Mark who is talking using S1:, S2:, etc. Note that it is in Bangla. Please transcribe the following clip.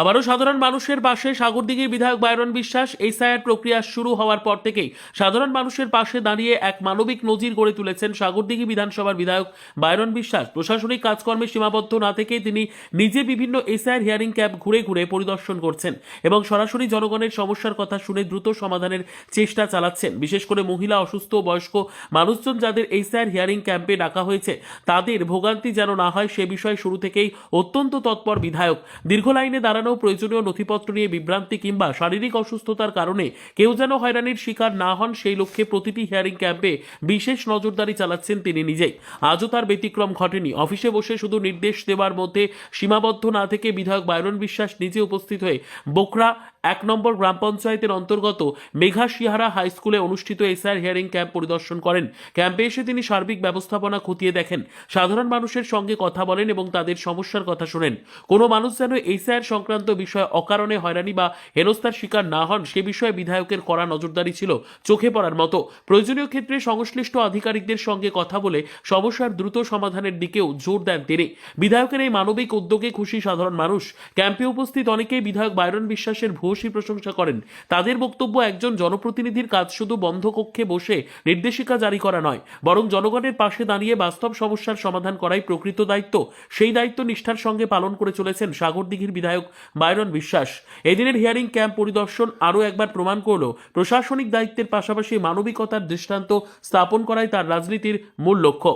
S1: আবারও সাধারণ মানুষের পাশে সাগরদিঘির বিধায়ক বায়রন বিশ্বাস। এসআইআর প্রক্রিয়া শুরু হওয়ার পর থেকেই সাধারণ মানুষের পাশে দাঁড়িয়ে এক মানবিক নজির গড়ে তুলেছেন সাগরদিঘি বিধানসভার বিধায়ক বায়রন বিশ্বাস। প্রশাসনিক কাজকর্মে সীমাবদ্ধ না থেকে তিনি নিজে বিভিন্ন এসআইআর হিয়ারিং ক্যাম্প ঘুরে ঘুরে পরিদর্শন করছেন এবং সরাসরি জনগণের সমস্যার কথা শুনে দ্রুত সমাধানের চেষ্টা চালাচ্ছেন। বিশেষ করে মহিলা, অসুস্থ, বয়স্ক মানুষজন যাদের এসআইআর হিয়ারিং ক্যাম্পে ডাকা হয়েছে তাদের ভোগান্তি যেন না হয় সে বিষয়ে শুরু থেকেই অত্যন্ত তৎপর বিধায়ক। দীর্ঘ লাইনে দাঁড়ানো, প্রয়োজনীয় নথিপত্র নিয়ে বিভ্রান্তি কিংবা শারীরিক অসুস্থতার কারণে কেউ যেন হয়রানির শিকার না হন সেই লক্ষ্যে প্রতিটি হিয়ারিং ক্যাম্পে বিশেষ নজরদারি চালাচ্ছেন তিনি নিজেই। আজও তার ব্যতিক্রম ঘটেনি। অফিসে বসে শুধু নির্দেশ দেওয়ার মধ্যে সীমাবদ্ধ না থেকে বিধায়ক বায়রন বিশ্বাস নিজে উপস্থিত হয়ে বোকরা 1 নম্বর গ্রাম পঞ্চায়েতের অন্তর্গত মেঘাশিহারা হাই স্কুলে অনুষ্ঠিত এসআইআর হিয়ারিং ক্যাম্প পরিদর্শন করেন। ক্যাম্পে এসে তিনি সার্বিক ব্যবস্থাপনা খতিয়ে দেখেন, সাধারণ মানুষের সঙ্গে কথা বলেন এবং তাদের সমস্যার কথা শোনেন। কোনো মানুষ যেন এসআইআর সংক্রান্ত বিষয়ে অকারণে হয়রানি বা হেনস্থার শিকার না হন সে বিষয়ে বিধায়কের কড়া নজরদারি ছিল চোখে পড়ার মতো। প্রয়োজনীয় ক্ষেত্রে সংশ্লিষ্ট আধিকারিকদের সঙ্গে কথা বলে সমস্যার দ্রুত সমাধানের দিকেও জোর দেন তিনি। বিধায়কের এই মানবিক উদ্যোগে খুশি সাধারণ মানুষ। ক্যাম্পে উপস্থিত অনেকেই বিধায়ক বায়রন বিশ্বাসের ভূয়সী প্রশংসা করেন। তাদের বক্তব্য, একজন জনপ্রতিনিধির কাজ শুধু বন্ধ কক্ষে বসে নির্দেশিকা জারি করা নয়, বরং জনগণের পাশে দাঁড়িয়ে বাস্তব সমস্যার সমাধান করাই প্রকৃত দায়িত্ব। সেই দায়িত্ব নিষ্ঠার সঙ্গে পালন করে চলেছেন সাগরদিঘির বিধায়ক বায়রন বিশ্বাস। এদিনের হিয়ারিং ক্যাম্প পরিদর্শন আরও একবার প্রমাণ করল প্রশাসনিক দায়িত্বের পাশাপাশি মানবিকতার দৃষ্টান্ত স্থাপন করাই তার রাজনীতির মূল লক্ষ্য।